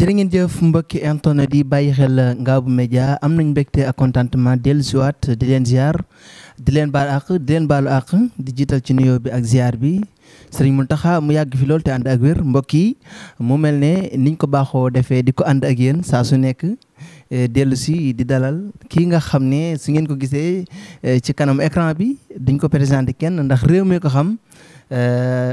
jërë ngeen jëf mbokki internet yi bàyyi xel Ngabou Média am nañ mbégte ak contentement dellusiwaat di leen ziar di leen baal àq di leen baalu àq di jiital ci nuyoo bi ak ziar bi Serigne Mountakha mu yàgg fi lool te ànd ak wér mbokk yi mu mel ne niñ ko baaxoo defee di ko ànd ak yéen saa su nekk dellu si di dalal kii nga xam ne su ngeen ko gisee ci kanam écran bi duñ ko présenté kenn ndax réew mi ko xam.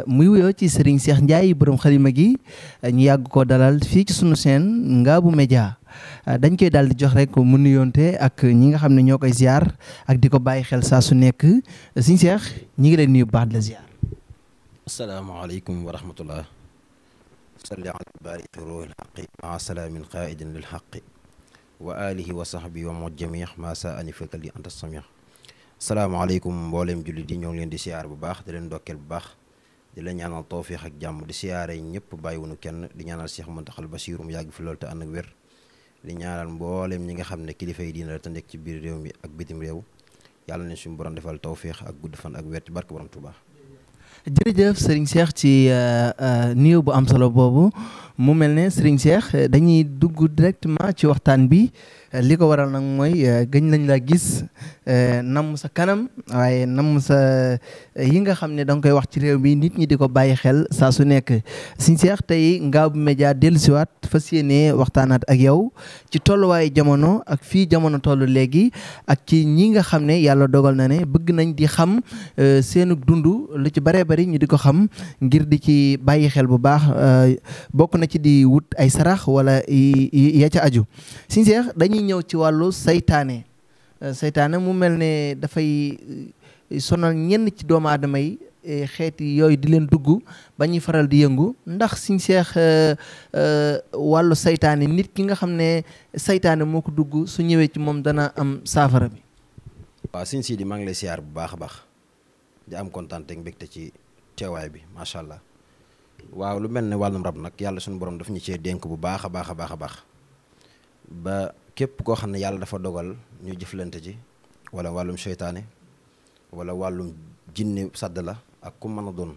muy wuyoo ci Serigne Cheikh Ndiaye borom xalima gi ñu yàgg ko dalal fii ci sunu seen Ngabou Média dañ koy daal di jox rek mu nuyoonte ak ñi nga xam ne ñoo koy ziar ak di ko bàyyi xel saa su nekk Serigne Cheikh ñi ngi leen nuyu baax la ziar. asalaamaaleykum wa rahmatullah. salli ala baariki ruuhil xaqi maa salaamin qaa'idin lil xaqi wa alihi wa sahbi wa mo jamih maa saa ani fekkal li anta samih. salaamaaleykum mbooleem jullit yi ñoo ngi leen di siyaar bu baax di leen ndokkeel bu baax di la ñaanal tawfiix ak jàmm di siyaare ñëpp bàyyiwunu kenn di ñaanal Cheikh Mountakha Bassirou mu yàgg fi loolu te ànd ak wér di ñaanal mbooleem ñi nga xam ne kilifa yi diina la te nekk ci biir réew mi ak bitim réew yàlla nañ suñu borom defal tawfiix ak gudd fan ak wér ci barke borom Tuubaa. jërëjëf Serigne Cheikh ci nuyoo bu am solo boobu mu mel ne Serigne Cheikh dañuy dugg directement ci waxtaan bi li ko waral nag mooy gëj nañ la gis namm sa kanam waaye namm sa yi nga xam ne da nga koy wax ci réew mi nit ñi di ko bàyyi xel saa su nekk Serigne Cheikh tey Ngabou Média dellusiwaat fas yéene waxtaanaat ak yow ci tolluwaayu jamono ak fii jamono toll léegi ak ci ñi nga xam ne yàlla dogal na ne bëgg nañ di xam seenu dund lu ci baree bari ñu di ko xam ngir di ci bàyyi xel bu baax bokk na ci di wut ay sarax wala ya ca aju Serigne Cheikh dañuy ñëw ci wàllu saytaane mu mel ne dafay sonal ñenn ci doomu aadama yi xeeti yooyu di leen dugg ba ñuy faral di yëngu ndax Serigne Cheikh wàllu saytaane nit ki nga xam ne saytaane moo ko dugg su ñëwee ci moom dana am saafara bi. waaw Serigne Sidi maa ngi lay siyaar bu baax a baax di am kontaan ak mbégte ci teewaay bi macha allah waaw lu mel ne wàllum rab nag yàlla suñu borom daf ñu cee dénk bu baax a baax a baax a baax ba képp koo xam ne yàlla dafa dogal ñu jëflante ci wala wàllum seytaane wala wàllum jinne sadd la ak ku mën a doon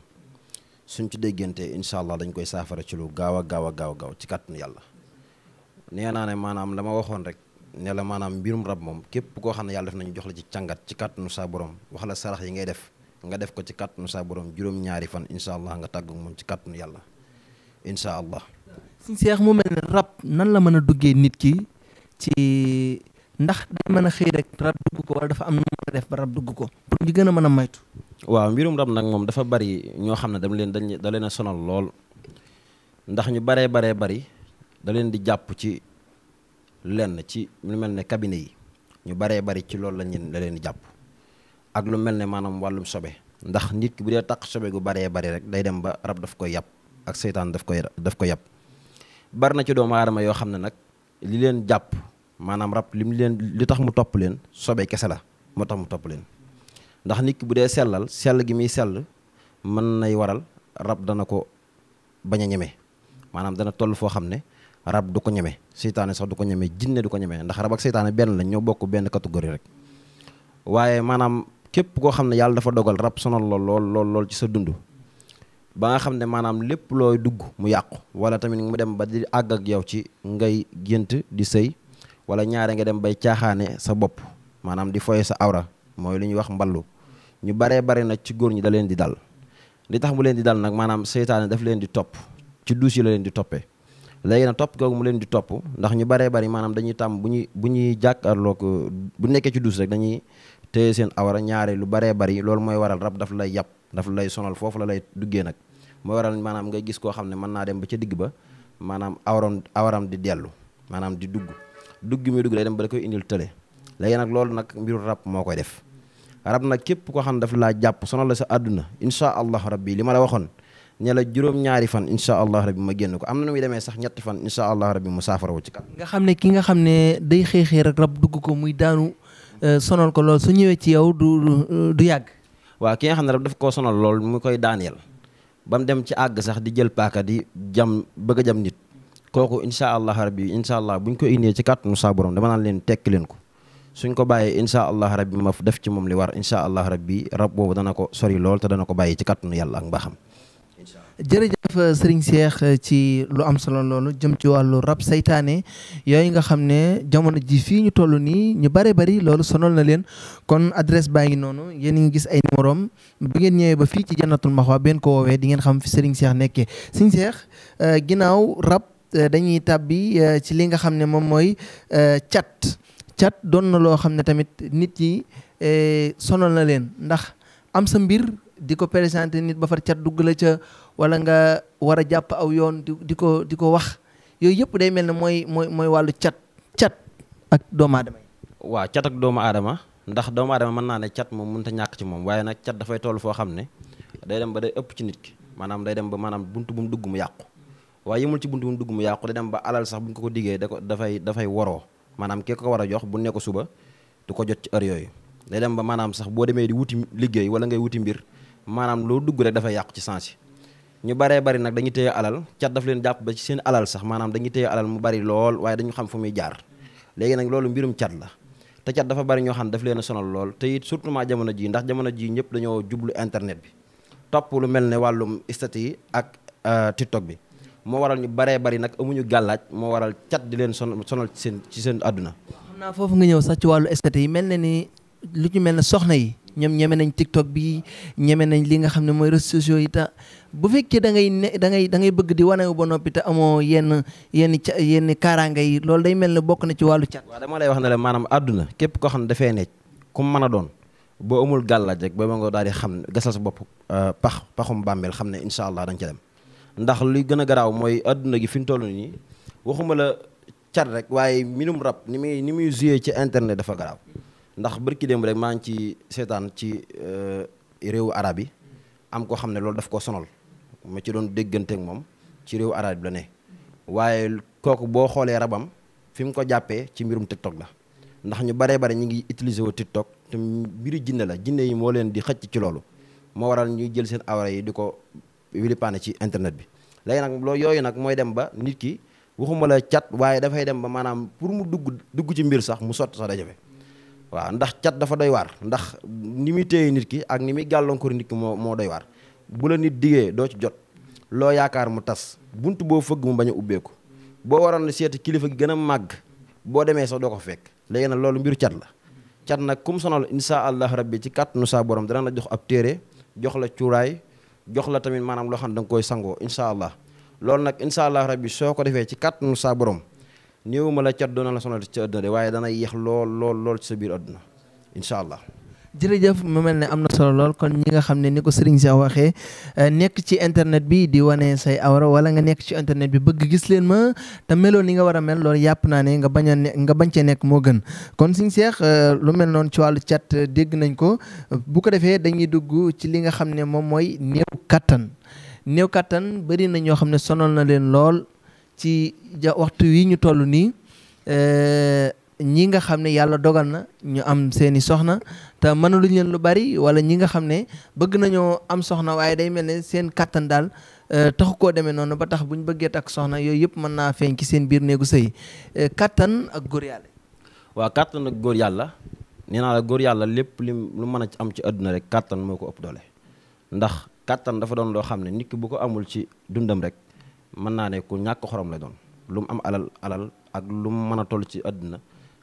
suñ ci déggante incha allah dañ koy saafara ci lu gaaw a gaaw a gaaw gaaw ci kàttanu yàlla. nee naa ne maanaam la ma waxoon rek ne la maanaam mbirum rab moom képp koo xam ne yàlla def nañu jox la ci càngat ci kàttanu saa borom wax la sarax yi ngay def nga def ko ci kàttanu saa borom juróom-ñaari fan incha allah nga tàggu moom ci kàttanu yàlla incha allah. Serigne Cheikh mu mel ne rab nan la mën a duggee nit ki ci ndax day mën a xëy rek rab dugg ko wala dafa am nu mën a def ba rab dugg ko pour ñu gën a mën a maytu. waaw mbirum rab nag moom dafa bari ñoo xam ne da leen a sonal lool ndax ñu baree bari da leen di jàpp ci lenn ci lu mel ne cabinet yi ñu baree bari ci loolu la leen di jàpp ak lu mel ne maanaam wàllum sobe ndax nit ki bu dee taq sobe gu baree bari rek day dem ba rab daf koy yàpp ak seytaan daf ko yàpp bari na ci doomu aadama yoo xam ne nag li leen jàpp maanaam rab li tax mu topp leen sobe kese la moo tax mu topp leen ndax nit ki bu dee sell gi muy sell mën nay waral rab dana ko bañ a ñeme maanaam dana toll foo xam ne rab du ko ñeme seytaane sax du ko ñeme jinne du ko ñeme ndax rab ak seytaane benn lañ ñoo bokk benn catégorie rek waaye maanaam képp koo xam ne yàlla dafa dogal rab sonal lool ci sa dund ba nga xam ne maanaam lépp looy dugg mu yàqu wala tamit mu dem ba di àgg ak yow ci ngay gént di sëy wala ñaare nga dem bay caaxaane sa bopp maanaam di foye sa awra mooy lu ñuy wax mballu ñu baree bari nag ci góor ñi da leen di dal li tax mu leen di dal nag maanaam seytaane daf leen di topp ci duus yi la leen di toppee léegi nag topp googu mu leen di topp ndax ñu baree bari maanaam dañuy tàmm bu ñuy jàkkaarloo ko bu nekkee ci duus rek dañuy téye seen awra ñaare lu baree bari loolu mooy waral rab daf lay yàpp daf lay sonal foofu la lay duggee nag mooy waral maanaam ngay gis koo xam ne mën naa dem ba ca digg ba maanaam awaram di dellu maanaam di dugg mi dugg day dem ba da koy indil tële léegi nag loolu nag mbiru rab moo koy def rab nag képp koo xam ne daf laa jàpp sonal la sa àdduna incha allah rabbi li ma la waxoon ne la juróom-ñaari fan incha allah rabbi ma génn ko am na nu muy demee sax ñetti fan incha allah rabbi mu saafarawu ci kat nga xam ne ki nga xam ne day xëy rek rab dugg ko muy daanu sonal ko lool su ñëwee ci yow du yàgg. waaw ki nga xam ne rab daf koo sonal lool mu koy daaneel ba mu dem ci àgg sax di jël paaka di bëgg a jam nit kooku incha allah rabbi incha allah buñ ko indee ci kàttanu saa borom dama naan leen tekki leen ko suñ ko bàyyee incha allah rabbi ma def ci moom li war incha allah rabbi rab boobu dana ko sori lool te dana ko bàyyi ci kàttanu yàlla ak mbaaxam jërëjëf Serigne Cheikh ci lu am solo loolu jëm ci wàllu rab saytaane yooyu nga xam ne jamono ji fii ñu toll nii ñu bare bari loolu sonal na leen kon adresse baa ngi noonu yéen a ngi gis ay numérom bu ngeen ñëwee ba fii ci Jannatul Maxwa benn ko woowee di ngeen xam fi Serigne Cheikh nekkee Serigne Cheikh ginnaaw rab dañuy tàbbi ci li nga xam ne moom mooy cat doon na loo xam ne tamit nit yi sonal na leen ndax am sa mbir di ko présenté nit ba far cat dugg la ca wala nga war a jàpp aw yoon di ko wax yooyu yëpp day mel ne mooy wàllu cat ak doomu aadama yi. waaw cat ak doomu aadama ndax doomu aadama mën naa ne cat moom mënut a ñàkk ci moom waaye nag cat dafay toll foo xam ne day dem ba day ëpp ci nit ki maanaam day dem ba maanaam buntu bu mu dugg mu yàqu waaye yemul ci buntu bu mu dugg mu yàqu day dem ba alal sax bu ñu ko diggee dafay waroo maanaam ki ko war a jox bu ne ko suba du ko jot ci heure yooyu day dem ba maanaam sax boo demee di wuti liggéey wala ngay wuti mbir maanaam loo dugg rek dafay yàqu ci sens ñu baree bari nag dañuy téye alal cat daf leen jàpp ba ci seen alal sax maanaam dañuy téye alal mu bari lool waaye dañu xam fu muy jaar léegi nag loolu mbirum cat la te cat dafa bari ñoo xam ne daf leen a sonal lool te it surtout maa jamono ji ndax jamono ji ñëpp dañoo jublu internet bi topp lu mel ne wàllum statut yi ak TikTok bi moo waral ñu baree bari nag amuñu gàllaaj moo waral cat di leen sonal ci seen àdduna. xam naa foofu nga ñëw sax ci wàllu statut yi mel na ni lu ci mel ne soxna yi ñoom ñeme nañ TikTok bi ñeme nañ li nga xam ne mooy réseaux sociaux yi ta bu fekkee da ngay bëgg di wane ba noppi te amoo yenn kaaraanga yi loolu day mel ne bokk na ci wàllu cat. waaw dama lay wax ne la maanaam àdduna képp koo xam ne dafay nekk ku mën a doon boo amul gàllaaj rek ba nga daal di xam gasal sa bopp paxum bàmmeel xam ne incha allah dañ ca dem ndax li gën a garaaw mooy àdduna gi fi ñu toll nii waxuma la cat rek waaye minum rab ni muy joué ci internet dafa garaaw. ndax bërki démb rek maa ngi ci seetaan ci réewu arab yi am koo xam ne loolu daf koo sonal ma ci doon déggante ak moom ci réewu arab bi la ne waaye kooku boo xoolee rabam fi mu ko jàppee ci mbirum TikTok la ndax ñu baree bare ñu ngi utiliser wu TikTok te mbiru jinne la jinne yi moo leen di xëcc ci loolu moo waral ñuy jël seen awra yi di ko wilipaane ci internet bi léegi nag loolu yooyu nag mooy dem ba nit ki waxuma la cat waaye dafay dem ba maanaam pour mu dugg ci mbir sax mu sotti sax da jafe waaw ndax cat dafa doy waar ndax ni muy téye nit ki ak ni muy gàllankoor nit ki moo doy waar bu la nit diggee doo ci jot loo yaakaar mu tas bunt boo fëgg mu bañ a ubbeeku boo waroon na seeti kilifa gi gën a màgg boo demee sax doo ko fekk léegi nag loolu mbiru cat la cat nag kum sonal insha allah rabbi ci kàttanu saa borom dana la jox ab téere jox la cuuraay jox la tamit maanaam loo xam ne da nga koy sangoo insha allah loolu nag insha allah rabbi soo ko defee ci kàttanu saa borom néew ma la cat doona la sonal ci àdduna de waaye dana yéex lool ci sa biir àdduna incha allah. jërëjëf mu mel ne am na solo lool kon ñi nga xam ne ni ko Serigne Cheikh waxee nekk ci internet bi di wane say awra wala nga nekk ci internet bi bëgg gis leen ma te meloon ni nga war a mel loolu yàpp naa ne nga bañ cee nekk moo gën kon Serigne Cheikh lu mel noonu ci wàllu cat dégg nañ ko bu ko defee dañuy dugg ci li nga xam ne moom mooy néew kattan bëri na ñoo xam ne sonal na leen lool ci waxtu wi ñu toll nii ñi nga xam ne yàlla dogal na ñu am seeni soxna te mënaluñ leen lu bari wala ñi nga xam ne bëgg nañoo am soxna waaye day mel ne seen kattan daal taxu koo demee noonu ba tax bu ñu bëggee takk soxna yooyu yëpp mën naa feeñ ci seen biir néegu sëy kattan ak góor yàlla. waaw kattan ak góor yàlla nee naa la góor yàlla lépp lu mën a am ci àdduna rek kattan moo ko ëpp doole ndax kattan dafa doon loo xam ne nit ki bu ko amul ci dundam rek mën naa ne ku ñàkk xorom la doon lu mu am alal ak lu mu mën a toll ci àdduna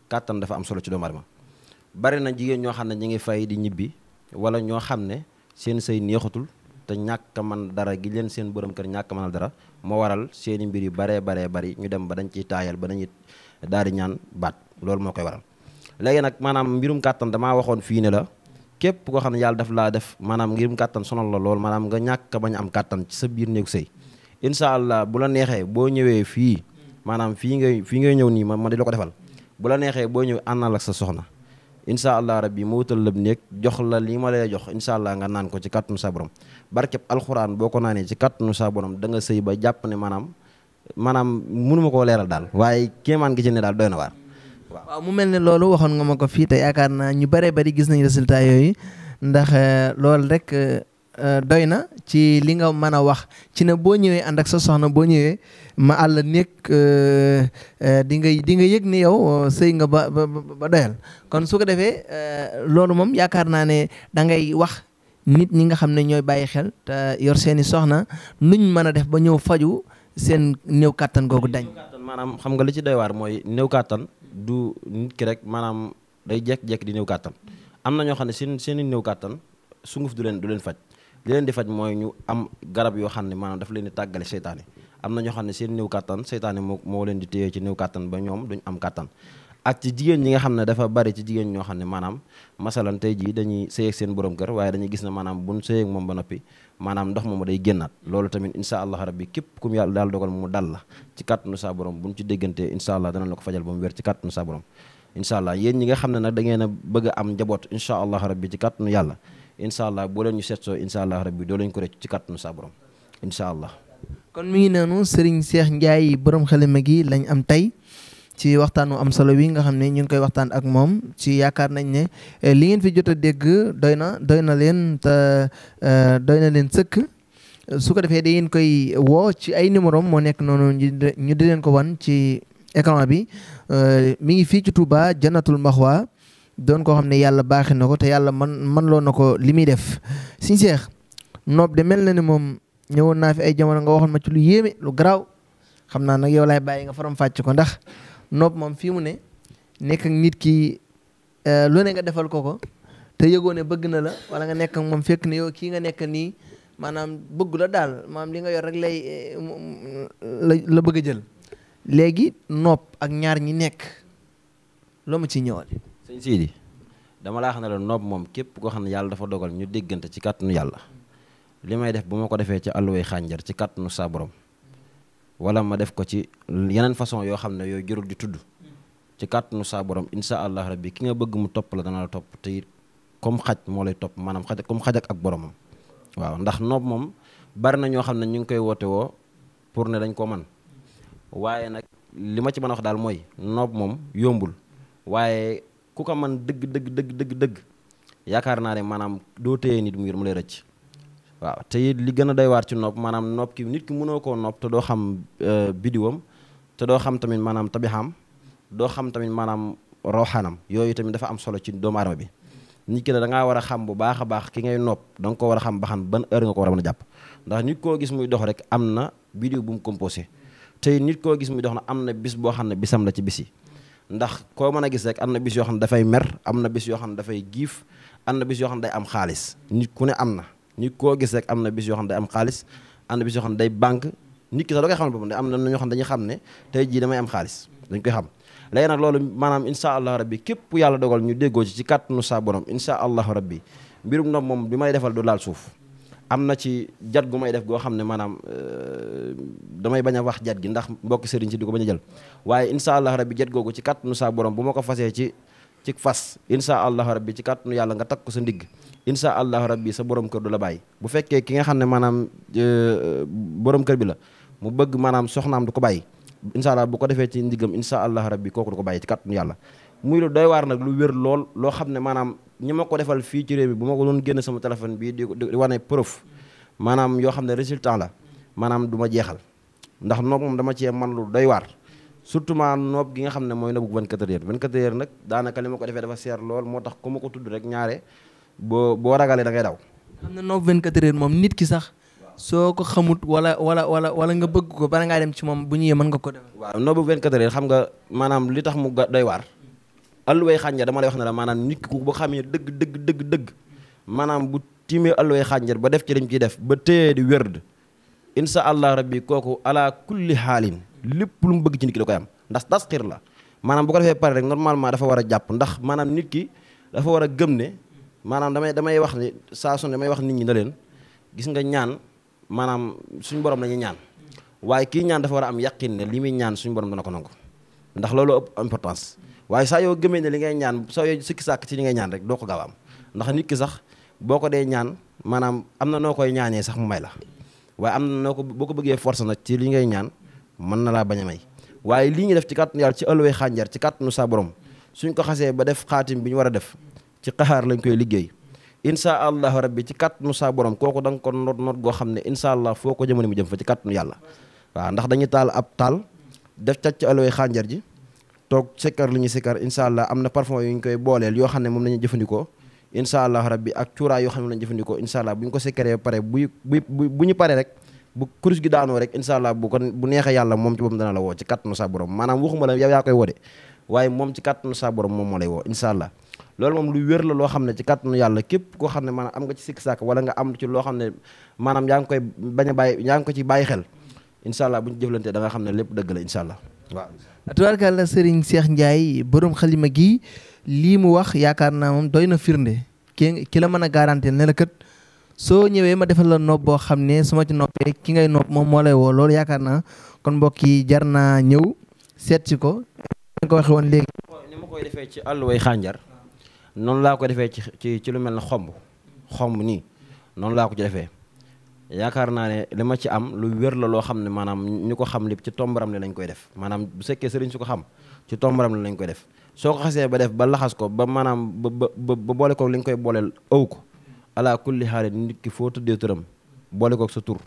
kàttan dafa am solo ci doomu aadama bari na jigéen ñoo xam ne ñi ngi fay di ñibbi wala ñoo xam ne seen sëy neexatul te ñàkk man dara gi leen seen borom kër ñàkk mënal dara moo waral seeni mbir yu baree bari ñu dem ba dañ ciy taayal ba dañuy daal di ñaan baat loolu moo koy waral léegi nag maanaam mbirum kàttan damaa waxoon fii ne la képp koo xam ne yàlla daf laa def maanaam mbirum kàttan sonal la lool maanaam nga ñàkk bañ am kàttan ci sa biir néegu sëy incha allah bu la neexee boo ñëwee fii maanaam fii ngay ñëw nii ma di la ko defal bu la neexee boo ñëw àndal ak sa soxna incha allah rabbi ma wutal la néeg jox la li ma lay jox incha allah nga naan ko ci kàttanu sa borom barkeb alxuraan boo ko naanee ci kàttanu sa borom da nga sëy ba jàpp ne maanaam mënuma koo leeral daal waaye kéemaan gi ci ne daal doy na waar waaw mu mel ne loolu waxoon nga ma ko fii te yaakaar naa ñu bëree bëri gis nañ résultat yooyu ndax loolu rek doy na ci li nga mën a wax ci ne boo ñëwee ànd ak sa soxna boo ñëwee ma àll nekk di nga yëg ni yow sëy nga ba doyal kon su ko defee loolu moom yaakaar naa ne da ngay wax nit ñi nga xam ne ñooy bàyyi xel te yor seeni soxna nuñ mën a def ba ñëw faju seen néew kàttan googu dañ. maanaam xam nga li ci doy waar mooy néew kàttan du nit ki rek maanaam day jekk-jekk di néew kàttan am na ñoo xam ne seen néew kàttan sunguf du leen faj li leen di faj mooy ñu am garab yoo xam ne maanaam daf leen di tàggale seytaane am na ñoo xam ne seen néew kàttan seytaane moo leen di téye ci néew kàttan ba ñoom duñ am kàttan ak ci jigéen ñi nga xam ne dafa bari ci jigéen ñoo xam ne maanaam masalan tey jii dañuy sëy ak seen borom kër waaye dañuy gis ne maanaam buñ sëy ak moom ba noppi maanaam ndox moomu day génnaat loolu tamit insha allah rabbi képp kum yàlla daal dogal mu dal la ci kàttanu saa borom buñ ci déggantee insha allah dana la ko fajal ba mu wér ci kàttanu saa borom insha allah yéen ñi nga xam ne nag da ngeen a bëgg a am njaboot insha allah rabbi ci kàttanu yàlla insha allah boo leen ñu seetsoo insha allah rabbi doo leen ko rëcc ci kàttanu saa borom insha allah. kon mi ngi noonu Serigne Cheikh Ndiaye borom xalima gi lañ am tey ci waxtaan wu am solo wi nga xam ne ñu ngi koy waxtaan ak moom ci yaakaar nañ ne li ngeen fi jot a dégg doy na leen te doy na leen sëkk su ko defee da ngeen koy woo ci ay numéro moo nekk noonu ñu di leen ko wan ci écran bi mi ngi fii ci Touba Jannatul Maxwa doon koo xam ne yàlla baaxee na ko te yàlla man loo na ko li muy def Serigne Cheikh noob de mel na ne moom ñëwoon naa fi ay jamono nga waxoon ma ci lu yéeme lu garaaw xam naa nag yow laay bàyyi nga faram fàcc ko ndax noob moom fii mu ne nekk ak nit ki lu ne nga defal ko te yëgoo ne bëgg na la wala nga nekk ak moom fekk ne yow kii nga nekk nii maanaam bëgg la daal maanaam li nga yor rek la bëgg a jël léegi noob ak ñaar ñi nekk loo ma ciy ñëwal. sëñ Sidi dama laa xam ne la noob moom képp koo xam ne yàlla dafa dogal ñu déggante ci kàttanu yàlla li may def bu ma ko defee ci àlluway xànjar ci kàttanu saa borom wala ma def ko ci yeneen façon yoo xam ne yooyu jërul di tudd ci kàttanu saa borom insha allah rabbi ki nga bëgg mu topp la dana la topp te it comme xaj moo lay topp maanaam xaj comme xaj ak boromam waaw ndax noob moom bari na ñoo xam ne ñu ngi koy woote woo pour ne dañ ko man waaye nag li ma ci mën a wax daal mooy noob moom yombul waaye ku ko man dëgg yaakaar naa ne maanaam doo téye nit mu lay rëcc waaw te it li gën a doy waar ci nopp maanaam nopp ki nit ki mënoo koo nopp te doo xam bidiwam te doo xam tamit maanaam tabixam doo xam tamit maanaam rawxaanam yooyu tamit dafa am solo ci doomu aadama bi nit ki ne da ngaa war a xam bu baax a baax ki ngay nopp da nga ko war a xam ba xam ban heure nga ko war a mën a jàpp ndax nit koo gis muy dox rek am na bidiw bu mu composé te nit koo gis muy dox na am na bis boo xam ne bisam la ci bis yi ndax koo mën a gis rek am na bis yoo xam ne dafay mer am na bis yoo xam ne dafay giif am na bis yoo xam ne day am xaalis nit ku ne am na nit koo gis rek am na bis yoo xam ne day am xaalis am na bis yoo xam ne day banque nit ki sax da koy xamal boppam ne am na ñoo xam ne dañuy xam ne tey jii damay am xaalis dañ koy xam léegi nag loolu maanaam insha allah rabbi képp yàlla dogal ñu déggoo ci kàttanu saa borom insha allah rabbi mbirum nopp moom bi may defal du laal suuf am na ci jat gu may def goo xam ne maanaam damay bañ a wax jat gi ndax mbokki sëriñ si di ko bañ a jël waaye insha allah rabbi jat googu ci kàttanu saa borom bu ma ko fasee ci fas insha allah rabbi ci kàttanu yàlla nga takk ko sa ndigg insha allah rabbi sa borom kër du la bàyyi bu fekkee ki nga xam ne maanaam borom kër bi la mu bëgg maanaam soxnaam du ko bàyyi insha allah bu ko defee ci ndiggam insha allah rabbi kooku du ko bàyyi ci kàttanu yàlla muy lu doy waar nag lu wér lool loo xam ne maanaam ñi ma ko defal fii ci réew mi bu ma ko doon génn sama téléphone bii di wane preuve maanaam yoo xam ne résultat la maanaam du ma jeexal ndax noob moom dama cee man lu doy waar surtout ma noob gi nga xam ne mooy noobu 24 heures 24 heures nag daanaka li ma ko defee dafa seer lool moo tax ku ma ko tudd rek ñaare boo ragalee da ngay daw. xam ne noob 24 heures moom nit ki sax soo ko xamut wala nga bëgg ko bala ngaa dem ci moom bu ñëwee mën nga ko def. waaw noobu 24 heures xam nga maanaam li tax mu doy waar alluway xànjar dama lay wax ne la maanaam nit ki ku ba xamee dëgg maanaam bu tiimee alluway xànjar ba def ci dañ ciy def ba téye di wérd insha allah rabbi kooku ala kulli xaalin lépp lu mu bëgg ci nit ki da koy am ndax tasxir la maanaam bu ko defee pare rek normalement dafa war a jàpp ndax maanaam nit ki dafa war a gëm ne maanaam damay wax ne saa su ne damay wax nit ñi na leen gis nga ñaan maanaam suñu borom la ñuy ñaan waaye kii ñaan dafa war a am yaqin ne li muy ñaan suñu borom dana ko nangu ndax loolu ëpp importance waaye saa yoo gëmee ne li ngay ñaan saa yoo sikki sàkk ci li ngay ñaan rek doo ko gaaw am ndax nit ki sax boo ko dee ñaan maanaam am na noo koy ñaanee sax mu may la waaye am na noo ko boo ko bëggee force nag ci li ngay ñaan mën na laa bañ a may waaye lii ñu def ci kàttanu yàlla ci ëllëwee xànjar ci kàttanu sa borom suñ ko xasee ba def xaatim bi ñu war a def ci xaxaar lañ koy liggéey insha allahu rabbi ci kàttanu sa borom kooku da nga ko noot goo xam ne insha allah foo ko jëmale mu jëm fa ci kàttanu yàlla waaw ndax dañuy taal ab taal def ca ci ëllëwee xànjar ji toog sikkar li ñuy sikkar insha allah am na parfum yu ñu koy booleel yoo xam ne moom la ñuy jëfandikoo incha allah rabbi ak cuuraay yoo xam ne lañ jëfandikoo incha allah bu ñu ko sekkeree ba pare bu ñu paree rek bu kurus gi daanoo rek incha allah bu neexee yàlla moom ci boppam dana la woo ci kàttanu sa borom maanaam waxuma la yow yaa koy woo de waaye moom ci kàttanu sa borom moom moo lay woo incha allah loolu moom lu wér la loo xam ne ci kàttanu yàlla képp koo xam ne maanaam am nga ci sikk sàkk wala nga am ci loo xam ne maanaam yaa ngi koy bañ a bàyyi yaa ngi ko ci bàyyi xel incha allah bu ñu jëflantee da nga xam ne lépp dëgg la incha allah waaw. tubaarkàlla Serigne Cheikh Ndiaye borom xalima gi lii mu wax yaakaar naa moom doy na firnde ki la mën a garantir ne la kat soo ñëwee ma defal la nopp boo xam ne su ma ci noppee ki ngay nopp moom moo lay woo loolu yaakaar naa kon mbokk yi jar naa ñëw seet si ko. nga ko waxee woon léegi. ni ma koy defee ci àll way xànjar noonu laa ko defee ci lu mel ne xomb nii noonu laa ko ci defee yaakaar naa ne li ma ci am lu wér la loo xam ne maanaam ñu ko xam lépp ci tombaram li lañ koy def maanaam bu fekkee sëriñ su ko xam ci tombaram li lañ koy def soo ko xasee ba def ba laxas ko ba maanaam ba boole ko li nga koy booleel ëw ko ala kulli xaal nit ki foo tuddee turam boole ko sa tur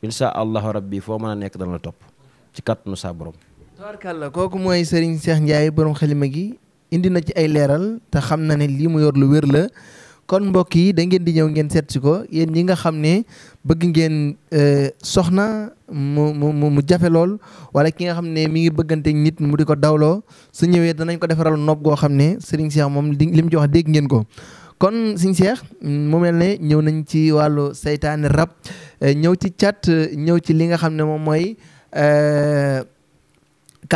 insha allahu rabbi foo mën a nekk dana la topp ci kàttanu sa borom. tabarkàlla kooku mooy Serigne Cheikh Ndiaye borom xalima gi indi na ci ay leeral te xam na ne lii mu yor lu wér la kon mbokk yi da ngeen di ñëw ngeen seet si ko yéen ñi nga xam ne bëgg ngeen soxna mu jafe lool wala ki nga xam ne mi ngi bëggante nit mu di ko dawloo su ñëwee danañ ko defaral nopp goo xam ne Serigne Cheikh moom li mu ci wax dégg ngeen ko. kon Serigne Cheikh mu mel ne ñëw nañ ci wàllu saytaane rab ñëw ci cat ñëw ci li nga xam ne moom mooy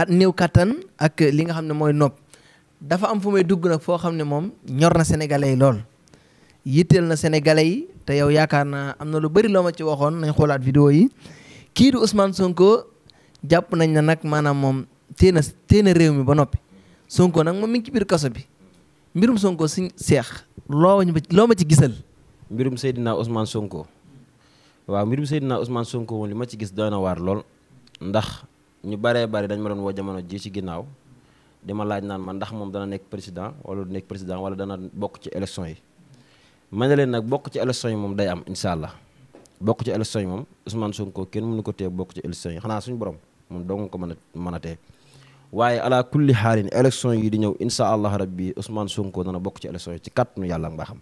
néew kattan ak li nga xam ne mooy nopp dafa am fu may dugg nag foo xam ne moom ñor na sénégalais yi lool yitteel na sénégalais yi te yow yaakaar naa am na lu bari loo ma ci waxoon nañ xoolaat vidéo yi kii di Ousmane Sonko jàpp nañ ne nag maanaam moom téye na réew mi ba noppi Sonko nag moom mi ngi ci biir kaso bi mbirum Sonko Serigne Cheikh loo ma ci gisal. mbirum Seydina Ousmane Sonko waaw mbirum Seydina Ousmane Sonko moom li ma ci gis doy na waar lool ndax ñu baree bari dañ ma doon woo jamono ji ci ginnaaw di ma laaj naan man ndax moom dana nekk président wala du nekk président wala dana bokk ci élection yi ma ne leen nag bokk ci élection yi moom day am incha allah bokk ci élection yi moom Ousmane Sonko kenn mënu ko tee bokk ci élection yi xanaa suñu borom moom dong ko mën a tee waaye ala kulli xaalin élection yi di ñëw incha allah rabbi Ousmane Sonko dana bokk ci élection yi ci kàttanu yàlla ak mbaaxam.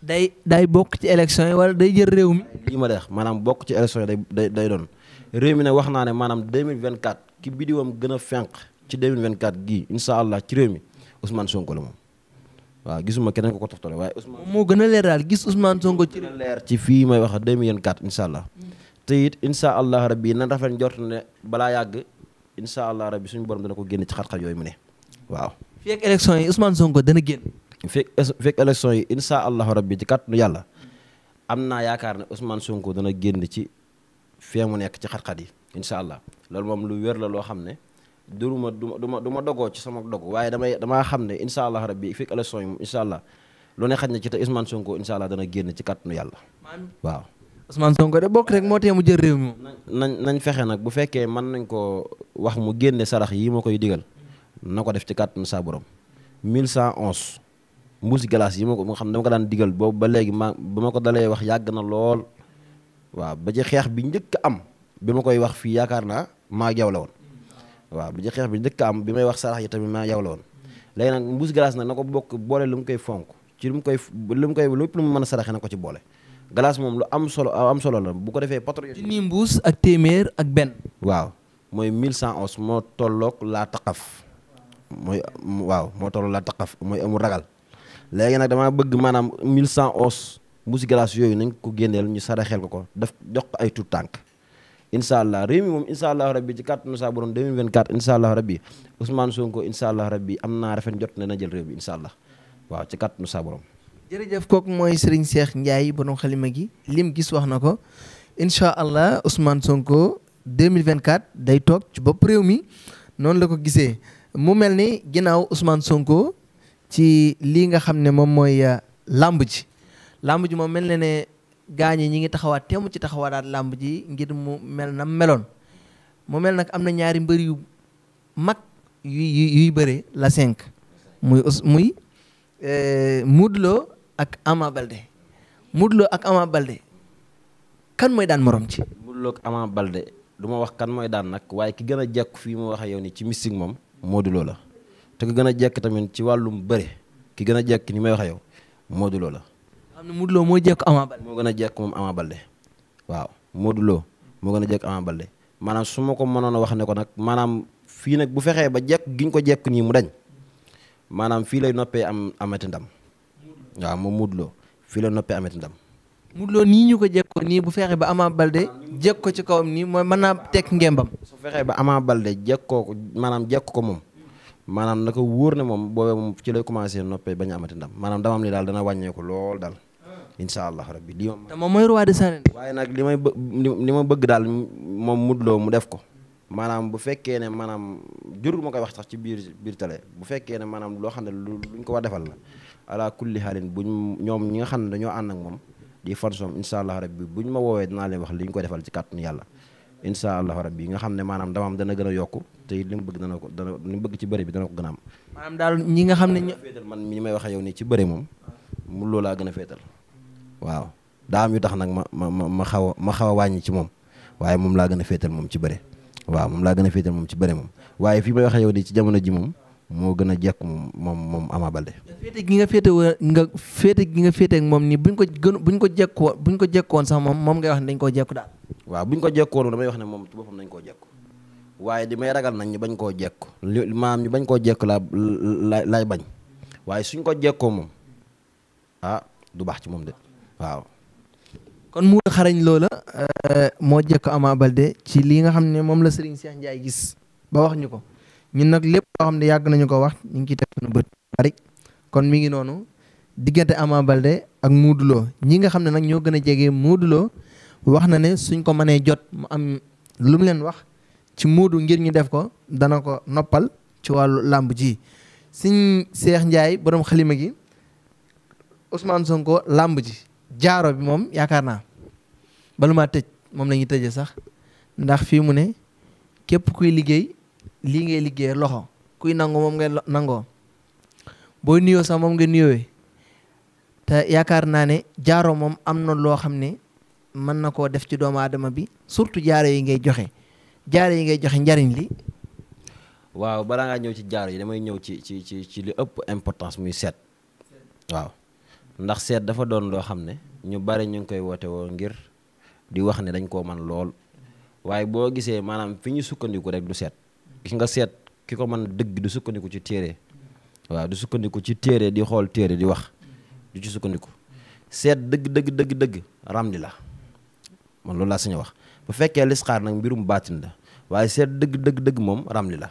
day bokk ci élection yi wala day jël réew mi. lii ma deex maanaam bokk ci élection yi day doon réew mi nag wax naa ne maanaam 2024 ki bidiwam gën a fenq ci 2024 gii incha allah ci réew mi Ousmane Sonko la moom waaw gisuma keneen ko toftale waaye Ousmane moo gën a leer daal gis Ousmane Sonko ci leer ci fii may wax 2024 incha allah te it incha allah rabbi nan rafet njort ne balaa yàgg incha allah rabbi suñu borom dana ko génn ci xat-xat yooyu mu ne waaw. fii ak élection yi Ousmane Sonko dana génn. fekk élection yi incha allah rabbi ci kàttanu yàlla am naa yaakaar ne Ousmane Sonko dana génn ci fee mu nekk ci xat-xat yi incha allah loolu moom lu wér la loo xam ne du ma dogoo ci sama dog waaye damaa xam ne incha allah rabbi fekk élection yi moom incha allah lu ne xaj na ci te Ousmane Sonko incha allah dana génn ci kàttanu yàlla waaw. Ousmane Sonko de bokk rek moo tee mu jël réew mi nañ fexe nag bu fekkee mën nañ ko wax mu génne sarax yi ma koy digal na ko def ci kàttanu saa borom 1111 mbuusi glace yi ma ko xam ne dama ko daan digal boobu ba léegi ba ma ko dalee wax yàgg na lool waaw ba ci xeex bi njëkk am bi ma koy wax fii yaakaar naa maa yow la woon waaw ba ci xeex bi njëkk am bi may wax sarax yi tamit maa yow la woon léegi nag mbuusi glace nag na ko bokk boole lu mu koy fonk ci lu mu koy lépp lu mu mën a saraxe na ko ci boole glace moom lu am solo la bu ko defee patriote junni mbuus ak téeméer ak benn waaw mooy 1111 moo tolloog laa taqaf moo tolloog laa taqaf mooy amul ragal léegi nag damaa bëgg maanaam 1111 mbuusi glace yooyu nañ ko génneel ñu saraxeel ko daf jox ko ay tuut tànk incha allah réew mi moom incha allah rabbi ci kàttanu saa borom 2024 incha allah rabbi Ousmane Sonko incha allah rabbi am naa rafet jot ne na jël réew mi incha allah waaw ci kàttanu saa borom. jërëjëf kooku mooy Serigne Cheikh Ndiaye borom xalima gi lim gis wax na ko incha allah Ousmane Sonko 2024 day toog ci bopp réew mi noonu la ko gisee mu mel ni ginnaaw Ousmane Sonko ci lii nga xam ne moom mooy làmb ji moom mel na ne gaañ ñi ngi taxawaat teemu ci taxawaataat làmb ji ngir mu mel na meloon mu mel nag am na ñaari mbër yu mag yuy bëre la 5 muy Modou Lo ak Ama Baldé Modou Lo ak Ama Baldé kan mooy daan morom ci. Modou Lo ak Ama Baldé du ma wax kan mooy daan nag waaye ki gën a jekk fii mu wax yow ni ci mystique moom Modou Lo la te ki gën a jekk tamit ci wàllum bëre ki gën a jekk ni may wax yow Modou Lo la. xam ne Modou Lo moo jekk Ama Baldé. moo gën a jekk moom Ama Baldé waaw Modou Lo moo gën a jekk Ama Baldé maanaam su ma ko mënoon a wax ne ko nag maanaam fii nag bu fexee ba jekk giñ ko jekk nii mu dañ maanaam fii lay noppee amati ndam waaw moom Modou Lo fii lay noppee amati ndam. Modou Lo nii ñu ko jekkoo nii bu feexee ba Ama Baldé jekk ko ci kawam nii mooy mën naa tekk ngembam. su fexee ba Ama Baldé jekkoo ko maanaam jekk ko moom maanaam na ko wóor ne moom boobee moom ci lay commencé noppee bañ a amati ndam maanaam damam ni daal dana wàññeeku lool daal incha allah rabbi lii moom. te moom mooy roi des arènes. waaye nag li ma bëgg daal moom Modou Lo mu def ko maanaam bu fekkee ne maanaam jurul ma koy wax sax ci biir télé bu fekkee ne maanaam loo xam ne luñ ko war defal la ala kulli xaalin buñ ñoom ñi nga xam ne dañoo ànd ak moom di fansom incha allah rabbi buñ ma woowee dinaa leen wax li ñu ko defal ci kàttanu yàlla incha allah rabbi nga xam ne maanaam damam dana gën a yokku te it li mu bëgg li mu bëgg ci bëri bi dana ko gën a am. maanaam daal ñi nga xam ne féetal man mi may wax yow nii ci bëri moom mu loolaa gën a féetal waaw daa am yu tax nag ma xaw a wàññi ci moom waaye moom laa gën a féetal moom ci bëri waaw moom laa gën a féetal moom ci bëri moom waaye fii may wax yow nii ci jamono ji moom moo gën a jekk moom Ama Baldé. féete gi nga féete ak moom nii buñ ko jekkoon sax moom ngay wax ne dañ koo jekku daal. waaw buñ ko jekkoon damay wax ne moom ci boppam dañ koo jekku waaye di may ragal nag ñu bañ koo jekku maam ñu bañ koo jekku laay bañ waaye suñ ko jekkoo moom du baax ci moom de waaw. kon mu xarañ loola moo jekk Ama Baldé ci lii nga xam ne moom la Serigne Cheikh Ndiaye gis ba wax ñu ko ñun nag lépp loo xam ne yàgg nañu ko wax ñu ngi ciy teg suñu bët bari kon mi ngi noonu diggante Ama Baldé ak Modou Lo ñi nga xam ne nag ñoo gën a jege Modou Lo wax na ne suñ ko mënee jot mu am lu mu leen wax ci Modou ngir ñu def ko dana ko noppal ci wàllu làmb ji Serigne Cheikh Ndiaye borom xalima gi Ousmane Sonko làmb ji jaaro bi moom yaakaar naa bala maa tëj moom la ñuy tëjee sax ndax fii mu ne képp kuy liggéey lii ngay liggéey loxo kuy nangu moom ngay nangoo booy nuyoo sax moom nga nuyoowee te yaakaar naa ne jaaro moom am na loo xam ne mën na koo def ci doomu aadama bi surtout jaaro yi ngay joxe njariñ li. waaw balaa ngaa ñëw ci jaaro yi damay ñëw ci li ëpp importance muy seet waaw ndax seet dafa doon loo xam ne ñu bari ñu ngi koy woote woo ngir di wax ne dañ koo man lool waaye boo gisee maanaam fi ñu sukkandiku rek du seet gis nga seet ki ko mën dëgg du sukkandiku ci téere waaw du sukkandiku ci téere di xool téere di wax du ci sukkandiku seet dëgg ramli la man loolu laa sañ a wax bu fekkee lisxaar nag mbirum baatin la waaye seet dëgg moom ramli la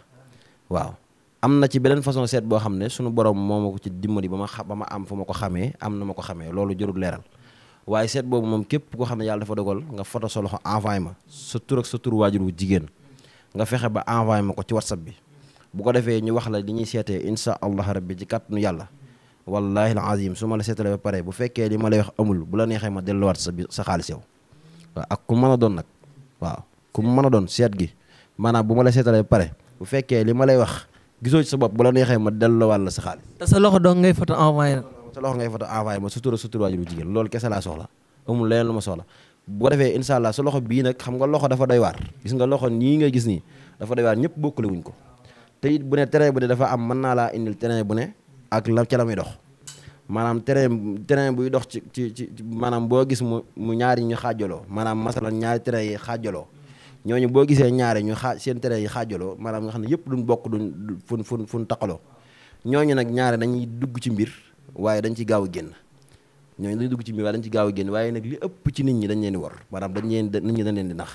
waaw am na ci beneen façon seet boo xam ne sunu borom moo ma ko ci dimbali ba ma am fu ma ko xamee am na ma ko xamee loolu jarul leeral waaye seet boobu moom képp koo xam ne yàlla dafa dogal nga foto sa loxo envoyé ma sa tur ak sa tur waajur wu jigéen nga fexe ba envoyé ma ko ci whatsapp bi bu ko defee ñu wax la li ñuy seetee insha allah rabbi ci kàttanu yàlla wallahi al azim su ma la seetalee ba pare bu fekkee li ma lay wax amul bu la neexee ma delluwaat sa xaalis yow waaw ak ku mën a doon nag waaw ku mën a doon seet gi maanaam bu ma la seetalee ba pare bu fekkee li ma lay wax gisoo ci sa bopp bu la neexee ma delluwaat la sa xaalis. te sa loxo dong ngay foto envoyé sa loxo ngay foto envoyé ma sutura waajur bu jigéen loolu kese laa soxla amul leneen lu ma soxla bu ko defee incha allah sa loxo bii nag xam nga loxo dafa doy waar gis nga loxo nii nga gis nii dafa doy waar ñëpp bokkule wuñ ko te it bu ne terrain bu ne dafa am mën naa laa indil terrain bu ne ak la ca la muy dox maanaam terrain buy dox ci maanaam boo gis mu ñaari ñu xaajaloo maanaam masalan ñaari terrain yi xaajaloo ñooñu boo gisee ñaare ñu seen terrain yi xaajaloo maanaam nga xam ne yëpp duñ bokk duñ fun taqaloo ñooñu nag ñaare dañuy dugg ci mbir waaye dañ ci gaaw a génn ñooñu dañuy dugg ci mbir waaye dañ ci gaaw a génn waaye nag li ëpp ci nit ñi dañ leen di war maanaam nit ñi dañ leen di nax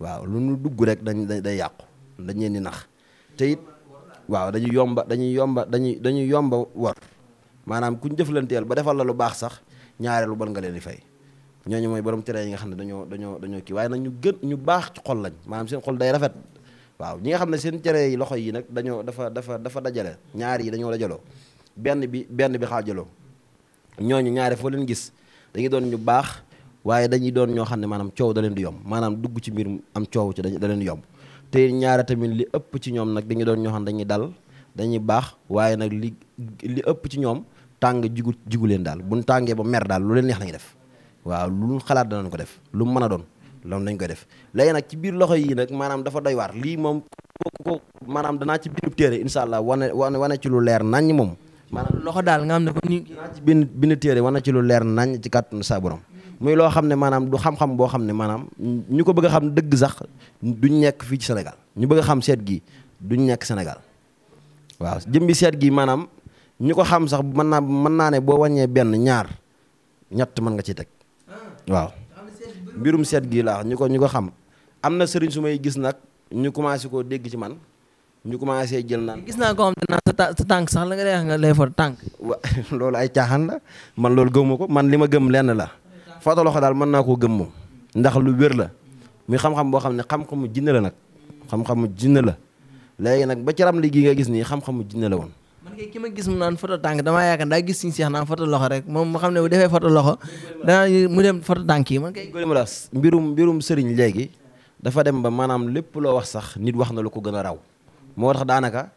waaw lu ñu dugg rek day yàqu dañ leen di nax te it waaw dañuy yomba war maanaam kuñ jëflanteel ba defal la lu baax sax ñaare lu bon nga leen di fay ñooñu mooy borom tere yi nga xam ne dañoo kii waaye nag ñu baax ci xol lañ maanaam seen xol day rafet waaw ñi nga xam ne seen tere yi loxo yi nag dafa dajale ñaar yi dañoo dajaloo benn bi xaajaloo ñooñu ñaare foo leen gis dañuy doon ñu baax waaye dañuy doon ñoo xam ne maanaam coow da leen di yomb maanaam dugg ci mbir am coow ci da leen di yomb te ñaare tamit li ëpp ci ñoom nag dañuy doon ñoo xam ne dañuy dal dañuy baax waaye nag li ëpp ci ñoom tàng jigu leen daal buñ tàngee ba mer daal lu leen neex lañuy def waaw lu xalaat danañ ko def lu mu mën a doon loolu dañ koy def léegi nag ci biir loxo yi nag maanaam dafa doy waar lii moom ko maanaam danaa ci biir téere incha allah wane ci lu leer naññ moom maanaam loxo daal nga xam ne ko ñu naa ci bind téere war na ci lu leer nañ ci kàttanu saa borom muy loo xam ne maanaam du xam-xam boo xam ne maanaam ñu ko bëgg a xam dëgg sax duñ nekk fii ci Sénégal ñu bëgg a xam seet gi duñ nekk Sénégal waaw jëmbi seet gi maanaam ñu ko xam sax mën naa ne boo wàññee benn ñaar ñett mën nga ci teg waaw mbirum seet gi laa ñu ko xam am na sëriñ su may gis nag ñu commencé koo dégg ci man ñu commencé jël naan gis naa ko xam te naan sa tànk sax la nga lay wax nga lay for tànk wa loolu ay caaxaan la man loolu gëmuma ko man li ma gëm lenn la foto loxo daal mën naa koo gëm moom ndax lu wér la muy xam-xam boo xam ne xam-xamu jinne la nag xam-xamu jinne la léegi nag ba ci ram li gi nga gis nii xam-xamu jinne la woon man kay ki ma gis mu naan photo tànk damaa yaakaar daa gis Serigne Cheikh naan photo loxo rek moom mu xam ne bu defee photo loxo danaa mu dem photo tànk yi man kay ma la mbirum sëriñ léegi dafa dem ba maanaam lépp loo wax sax nit wax na lu ko gën a raw moo tax daanaka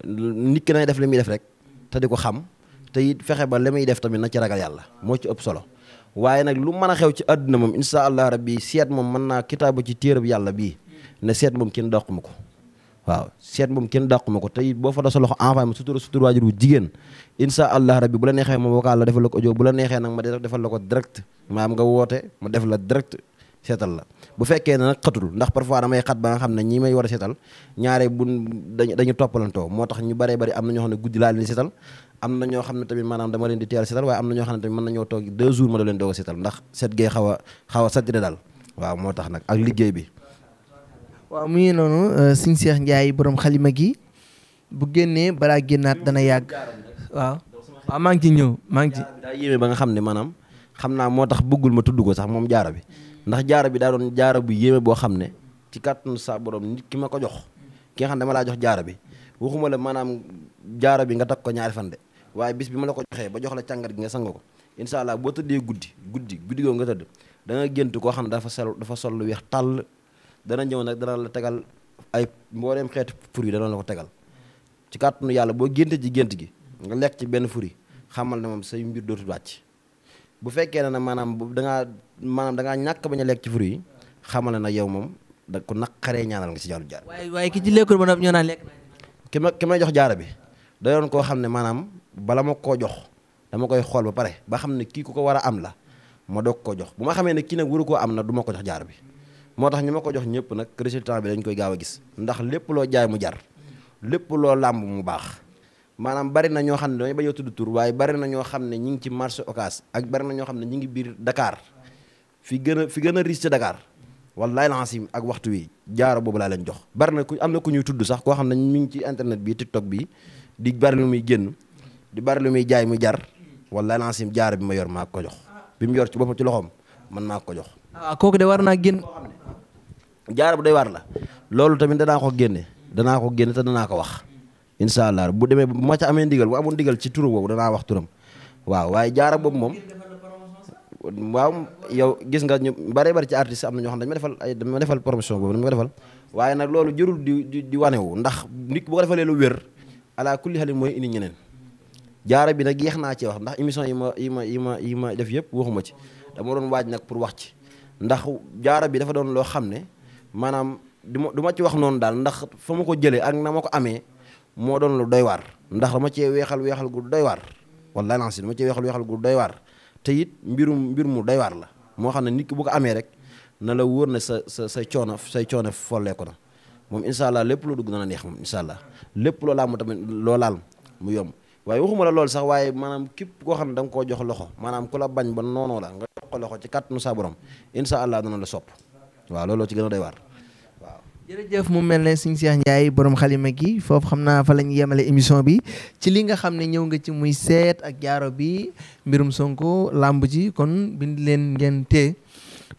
nit ki nay def li muy def rek te di ko xam te it fexe ba li muy def tamit na ci ragal yàlla moo ci ëpp solo waaye nag lu mën a xew ci àdduna moom insha allah rabbi seet moom mën naa kitaaba ci téereb yàlla bii ne seet moom kenn dàqu ma ko waaw seet moom kenn dàqu ma ko te it boo fa da sa loxo envoyé ma sutur waajur wu jigéen insha allah rabbi bu la neexee ma vocal la defal la ko audio bu la neexee nag ma defal la ko direct maam nga woote ma def la direct seetal la bu fekkee ne nag xatul ndax parfois damay xat ba nga xam ne ñi may war a seetal ñaare dañu toppalantoo moo tax ñu bëree bëri am na ñoo xam ne guddi laa leen di seetal am na ñoo xam ne tamit maanaam dama leen di teel seetal waaye am na ñoo xam ne tamit mën nañoo toog 2 jours ma da leen doog a seetal ndax seet gee xaw a saturé daal waaw moo tax nag ak liggéey bi waaw mu ngi noonu Serigne Cheikh Ndiaye borom xalima gi bu génnee balaa génnaat dana yàgg waaw maa ngi ci ñëw maa ngi ci daa yéeme ba nga xam ne maanaam xam naa moo tax bëggul ma tudd ko sax moom jaara bi ndax jaara bi daa doon jaara bu yéeme boo xam ne ci kàttanu sa borom nit ki ma ko jox ki nga xam ne dama laa jox jaara bi waxuma la maanaam jaara bi nga takk ko ñaari fan de waaye bis bi ma la ko joxee ba jox la càngat gi nga sang ko incha allah boo tëddee guddi googu nga tëdd da nga gént koo xam ne dafa sol lu weex tàll dana ñëw nag dana la tegal ay mbooleem xeetu fur yi dana la ko tegal ci kàttanu yàlla boo génte ci gént gi nga lekk ci benn fur yi xamal ne moom say mbir dootul wàcc bu fekkee ne nag maanaam da ngaa ñàkk bañ a lekk ci fur yi xamal ne nag yow moom da ko naqaree ñaanal nga ci jàllu jaar waaye ki ci lekkul ba noppi ñoo naan lekk ki may jox jaara bi da doon koo xam ne maanaam bala ma koo jox dama koy xool ba pare ba xam ne kii ku ko war a am la ma doog koo jox bu ma xamee ne kii nag waru koo am na du ma ko jox jaara bi moo tax ñu ma ko jox ñëpp nag résultat bi dañ koy gaaw a gis ndax lépp loo jaay mu jar lépp loo làmb mu baax maanaam bari na ñoo xam ne damay bañ a tudd tur waaye bari na ñoo xam ne ñi ngi ci marché Ocass ak bari na ñoo xam ne ñi ngi biir Dakar fi gën a riche ci Dakar wallaay lancim ak waxtu wi jaaro boobu laa leen jox bari na am na ku ñuy tudd sax koo xam ne mi ngi ci internet bi TikTok bi di bari lu muy génn di bari lu muy jaay mu jar wallaay lancim jaaro bi ma yor maa ko jox bi mu yor ci boppam ci loxoom man maa ko jox kooku de war naa génn jaaro bu doy war la loolu tamit danaa ko génne te danaa ko wax incha allah bu demee bu ma ca amee ndigal bu amoon ndigal ci turu boobu danaa wax turam waaw waaye jaara boobu moom waaw yow gis nga ñu bari ci artiste am na ñoo xam ne dañ ma defal promotion boobu dañ ma ko defal waaye nag loolu jërul di wanewu ndax nit bu ko defalee lu wér ala kulli xalin mooy indi ñeneen jaara bi nag yeex naa ci wax ndax émission yi ma def yëpp waxuma ci dama doon waaj nag pour wax ci ndax jaara bi dafa doon loo xam ne maanaam du ma ci wax noonu daal ndax fa ma ko jëlee ak na ma ko amee moo doon lu doy waar ndax dama cee weexal gu doy waar wallahi lansi dama cee weexal gu doy waar te it mbir mu doy waar la moo xam ne nit ki bu ko amee rek na la wóor ne say coono follee ko na moom incha allah lépp loo dugg dana neex moom incha allah lépp loo laal mu tamit loo laal mu yomb waaye waxuma la loolu sax waaye maanaam képp koo xam ne da nga koo jox loxo maanaam ku la bañ ba noonoo la nga jox ko loxo ci kàttanu sa borom incha allah dana la sopp waaw looloo ci gën a doy waar waaw. jërëjëf mu mel ne Serigne Cheikh Ndiaye borom xalima gi foofu xam naa fa la ñu yemale émission bi ci li nga xam ne ñëw nga ci muy seet ak jaaro bi mbirum Sonko làmb ji kon bind leen ngeen tee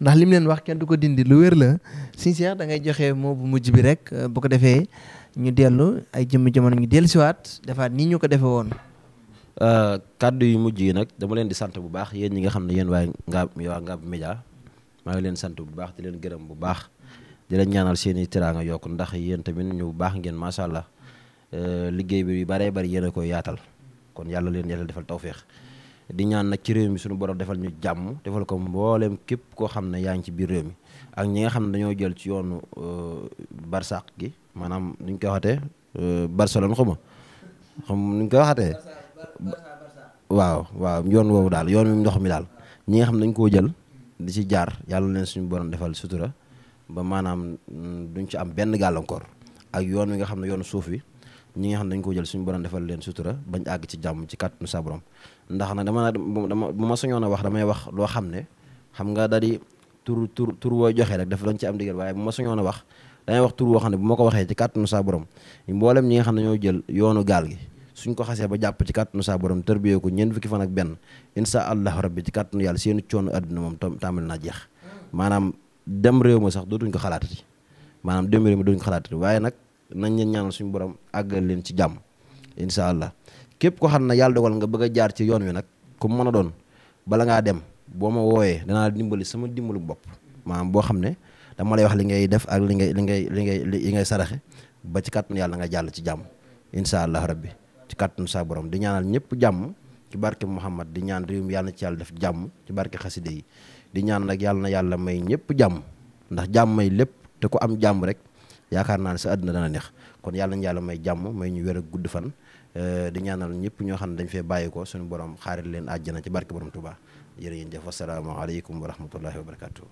ndax lim leen wax kenn du ko dindi lu wér la Serigne Cheikh da ngay joxe moo bu mujj bi rek bu ko defee ñu dellu ay jëmmi jamono ñu dellu siwaat defaat nii ñu ko defee woon. kaddu yu mujj yi nag dama leen di sant bu baax yéen ñi nga xam ne yéen waa Ngab Média maa ngi leen sant bu baax di leen gërëm bu baax di leen ñaanal seen i teraanga yokk ndax yéen tamit ñu baax ngeen macha allah liggéey bi baree bari yéen a koy yaatal kon yàlla leen yàlla defal tawféex di ñaan nag ci réew mi suñu borom defal ñu jàmm defal ko mbooleem képp koo xam ne yaa ngi ci biir réew mi ak ñi nga xam ne dañoo jël ci yoonu barsàq gi maanaam nuñ koy waxatee Barcelone xam nuñ koy waxatee waaw yoon woowu daal yoon wi ndox mi daal ñi nga xam ne dañ koo jël di ci jaar yàlla leen suñu borom defal sutura ba maanaam duñ ci am benn gàllankoor ak yoon wi nga xam ne yoonu suuf wi ñi nga xam ne dañ koo jël suñu borom defal leen sutura bañ àgg ci jàmm ci kàttanu sa borom ndax nag dama bu ma soñoon a wax damay wax loo xam ne xam nga da di tur woo joxe rek daf doon ci am digal waaye bu ma soñoon a wax damay wax tur woo xam ne bu ma ko waxee ci kàttanu sa borom mboolem ñi nga xam ne ñoo jël yoonu gaal gi suñ ko xasee ba jàpp ci kàttanu sa borom tërbiyee ko ñeent fukki fan ak benn insha allahu rabbi ci kàttanu yàlla seeni coono àdduna moom tàmbali naa jeex maanaam dem réew ma sax dootuñ ko xalaatati maanaam dem réew ma dootuñ ko xalaatati waaye nag nañ leen ñaanal suñu borom àggal leen ci jàmm insha allah képp ko xam ne yàlla dogal nga bëgg a jaar ci yoon wi nag comme mën a doon bala ngaa dem boo ma wooyee danaa dimbali sama dimbalu bopp maanaam boo xam ne dama lay wax li ngay def ak li ngay saraxe ba ci kàttanu yàlla nga jàll ci jàmm insha allah rabbi ci kàttanu sa borom di ñaanal ñëpp jàmm ci barke Muhammad di ñaan réew mi yàlla na ci yàlla def jàmm ci barke xaside yi di ñaan nag yàlla na yàlla may ñëpp jàmm ndax jàmm may lépp te ku am jàmm rek yaakaar naa ne sa àdduna dana neex kon yàlla nañu yàlla may jàmm may ñu wér ak gudd fan di ñaanal ñëpp ñoo xam ne dañ fee bàyyi ko suñu borom xaarit leen àjjana ci barke borom Touba jërë ngeen jëf wassalaamu aleykum wa rahmatullahi wa barakatuh